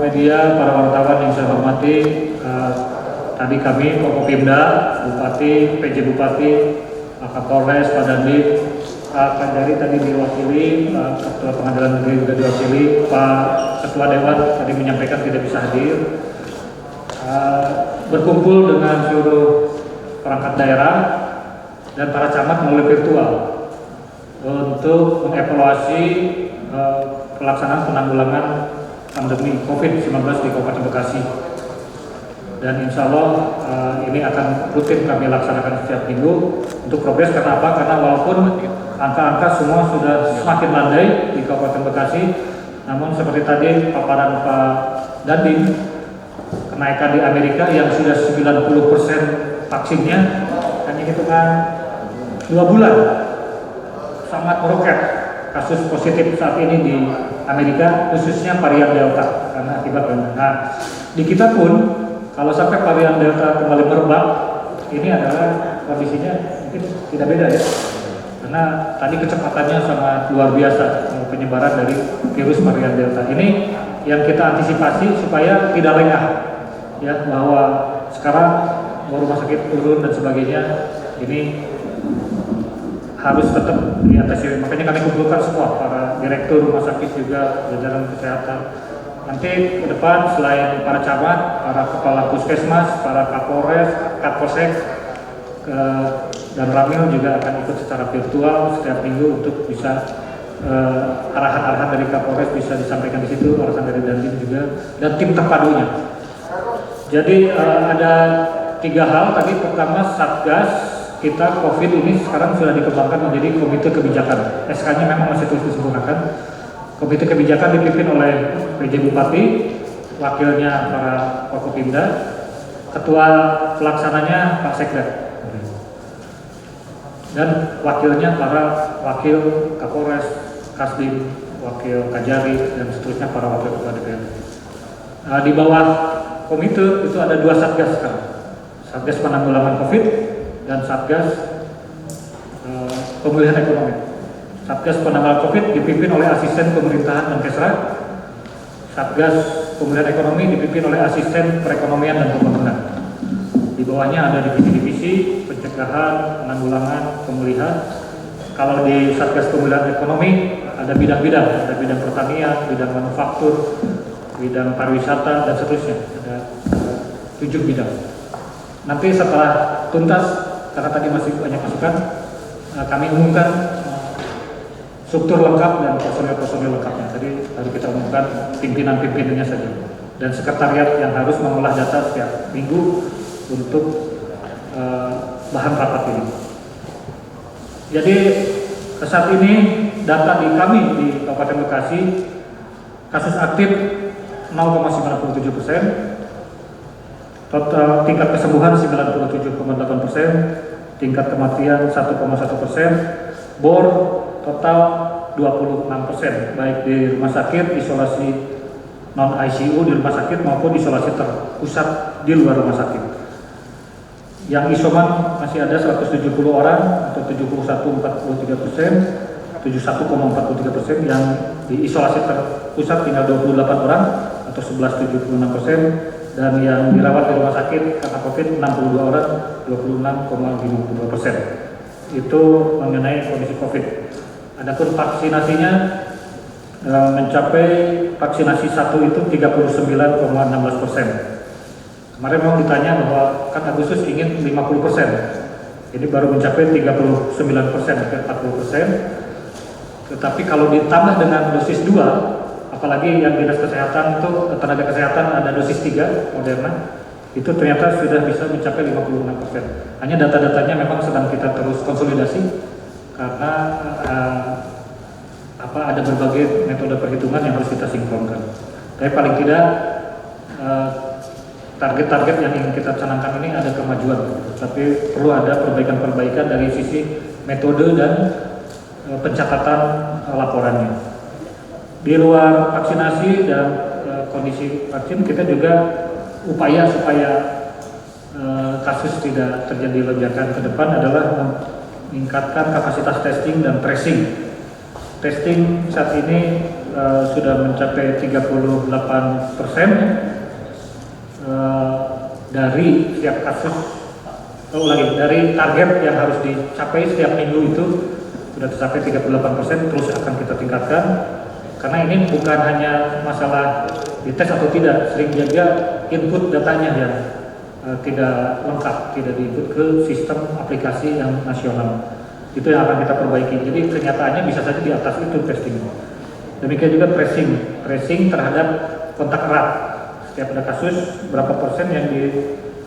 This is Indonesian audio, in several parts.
media, para wartawan yang saya hormati, tadi kami Forkopimda, Bupati, PJ Bupati, Pak Kapolres, Pak Dandim, Pak Kanjari tadi diwakili, Ketua Pengadilan Negeri juga diwakili, Pak Ketua Dewan tadi menyampaikan tidak bisa hadir. Berkumpul dengan seluruh perangkat daerah dan para camat melalui virtual untuk mengevaluasi pelaksanaan penanggulangan pandemi COVID-19 di Kabupaten Bekasi. Dan insya Allah ini akan rutin kami laksanakan setiap minggu untuk progres. Karena apa? Karena walaupun angka-angka semua sudah semakin landai di Kabupaten Bekasi, namun seperti tadi paparan Pak Dandim, kenaikan di Amerika yang sudah 90% vaksinnya hanya hitungan 2 bulan sangat meroket kasus positif saat ini di Amerika, khususnya varian Delta karena akibat pandemi. Nah, di kita pun kalau sampai varian Delta kembali merebak, ini adalah kondisinya mungkin tidak beda ya, karena tadi kecepatannya sangat luar biasa penyebaran dari virus varian Delta. Ini yang kita antisipasi supaya tidak lengah ya, bahwa sekarang mau rumah sakit turun dan sebagainya, ini harus tetap diatasi. Makanya kami kumpulkan semua para direktur rumah sakit juga jajaran kesehatan. Nanti ke depan selain para camat, para kepala puskesmas, para kapolres, kapolsek dan Ramil juga akan ikut secara virtual setiap minggu untuk bisa arahan-arahan dari kapolres bisa disampaikan di situ, arahan dari Dandim juga, dan tim terpadunya. Jadi ada 3 hal tadi. Pertama, Satgas kita COVID ini sekarang sudah dikembangkan menjadi komite kebijakan. SK-nya memang masih terus disempurnakan. Komite kebijakan dipimpin oleh PJ Bupati, wakilnya para Forkopimda, ketua pelaksananya Pak Sekda, dan wakilnya para wakil Kapolres, Kasdim, wakil Kajari, dan seterusnya para wakil ketua DPR. Di bawah komite itu ada 2 satgas sekarang, Satgas Penanggulangan COVID dan Satgas Pemulihan Ekonomi. Satgas Penanggulangan COVID dipimpin oleh Asisten Pemerintahan Menkesra. Satgas Pemulihan Ekonomi dipimpin oleh Asisten Perekonomian dan Pembangunan. Di bawahnya ada divisi-divisi pencegahan, penanggulangan, pemulihan. Kalau di Satgas Pemulihan Ekonomi ada bidang-bidang, ada bidang pertanian, bidang manufaktur, bidang pariwisata, dan seterusnya. Ada 7 bidang. Nanti setelah tuntas, karena tadi masih banyak masukan, kami umumkan struktur lengkap dan personil-personil lengkapnya. Tadi baru kita umumkan pimpinan-pimpinannya saja dan sekretariat yang harus mengolah data setiap minggu untuk bahan rapat ini. Jadi saat ini data di kami di Kabupaten Bekasi, kasus aktif 0,97%, total tingkat kesembuhan 97,8%, tingkat kematian 1,1%, bor total 26%, baik di rumah sakit, isolasi non ICU di rumah sakit maupun isolasi terpusat di luar rumah sakit. Yang isoman masih ada 170 orang atau 71,43%, yang di isolasi terpusat tinggal 28 orang atau 11,76%, dan yang dirawat di rumah sakit karena COVID 62 orang, 26,52%. Itu mengenai kondisi COVID. Adapun vaksinasinya mencapai vaksinasi 1 itu 39,16%. Kemarin memang ditanya bahwa kan Agustus ingin 50%, jadi baru mencapai 39% ke 40%. Tetapi kalau ditambah dengan dosis 2, apalagi yang dinas kesehatan itu tenaga kesehatan ada dosis 3 Moderna, itu ternyata sudah bisa mencapai 56%. Hanya data-datanya memang sedang kita terus konsolidasi karena ada berbagai metode perhitungan yang harus kita sinkronkan. Tapi paling tidak target-target yang ingin kita canangkan ini ada kemajuan, tapi perlu ada perbaikan-perbaikan dari sisi metode dan pencatatan laporannya. Di luar vaksinasi dan kondisi vaksin, kita juga upaya supaya kasus tidak terjadi lonjakan ke depan adalah meningkatkan kapasitas testing dan tracing. Testing saat ini sudah mencapai 38% dari setiap kasus, dari target yang harus dicapai setiap minggu itu sudah tercapai 38%, terus akan kita tingkatkan. Karena ini bukan hanya masalah dites atau tidak, sering juga input datanya yang tidak lengkap, tidak diinput ke sistem aplikasi yang nasional. Itu yang akan kita perbaiki. Jadi kenyataannya bisa saja di atas itu testing. Demikian juga tracing terhadap kontak erat. Setiap ada kasus, berapa persen yang di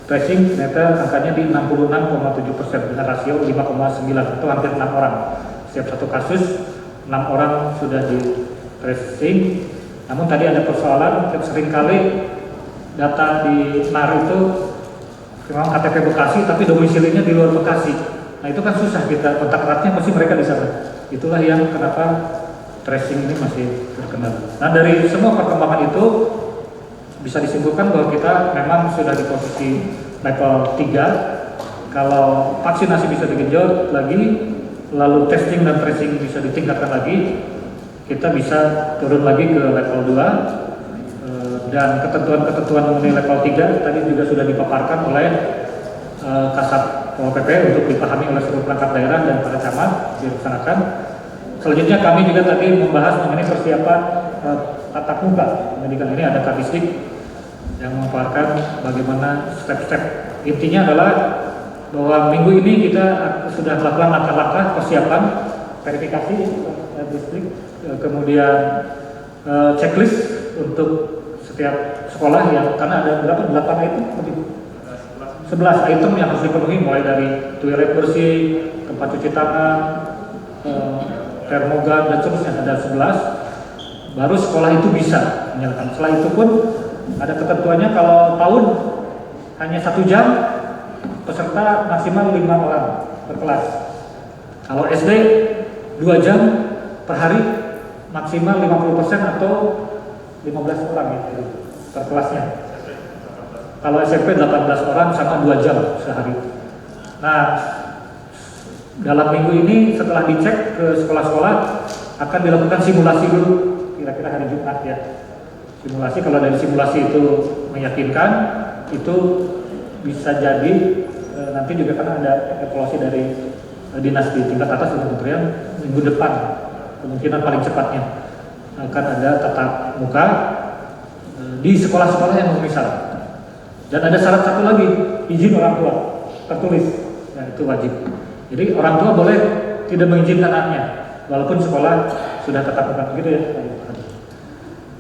tracing, ternyata angkanya di 66,7% dengan rasio 5,9 atau hampir 6 orang. Setiap satu kasus, 6 orang sudah di tracing. Namun tadi ada persoalan, seringkali data di NAR itu memang KTP Bekasi, tapi domisilinya di luar Bekasi. Nah itu kan susah, kita kontak eratnya mesti mereka di sana. Itulah yang kenapa tracing ini masih terkendala. Nah dari semua perkembangan itu bisa disimpulkan bahwa kita memang sudah di posisi level 3. Kalau vaksinasi bisa digenjot lagi, lalu testing dan tracing bisa ditingkatkan lagi, kita bisa turun lagi ke level 2. Dan ketentuan-ketentuan mengenai level 3 tadi juga sudah dipaparkan oleh Kasat Pol PP untuk dipahami oleh seluruh perangkat daerah dan para camat dilaksanakan. Selanjutnya kami juga tadi membahas mengenai persiapan tatap muka pendidikan. Ini ada Kadisdik yang memaparkan bagaimana step-step. Intinya adalah bahwa minggu ini kita sudah melakukan langkah-langkah persiapan verifikasi distrik, kemudian checklist untuk setiap sekolah yang karena ada berapa 8 item, 11 item yang harus dipenuhi, mulai dari toilet bersih, tempat cuci tangan, termogan dan seterusnya, ada 11. Baru sekolah itu bisa menyalakan. Setelah itu pun ada ketentuannya, kalau tahun hanya 1 jam, peserta maksimal 5 orang per kelas. Kalau SD 2 jam per hari, maksimal 50% atau 15 orang gitu, per kelasnya. Kalau SMP 18 orang sama 2 jam sehari. Nah, dalam minggu ini setelah dicek ke sekolah-sekolah akan dilakukan simulasi dulu, kira-kira hari Jumat ya. Simulasi, kalau dari simulasi itu meyakinkan, itu bisa jadi nanti juga karena ada evaluasi dari dinas di tingkat atas dan kementerian minggu depan, kemungkinan paling cepatnya akan ada tatap muka di sekolah-sekolah yang memenuhi syarat. Dan ada syarat satu lagi, izin orang tua tertulis, nah itu wajib. Jadi orang tua boleh tidak mengizinkan anaknya, walaupun sekolah sudah tatap muka, gitu ya.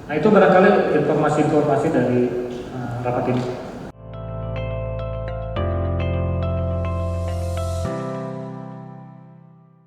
Nah itu barangkali informasi-informasi dari rapat ini.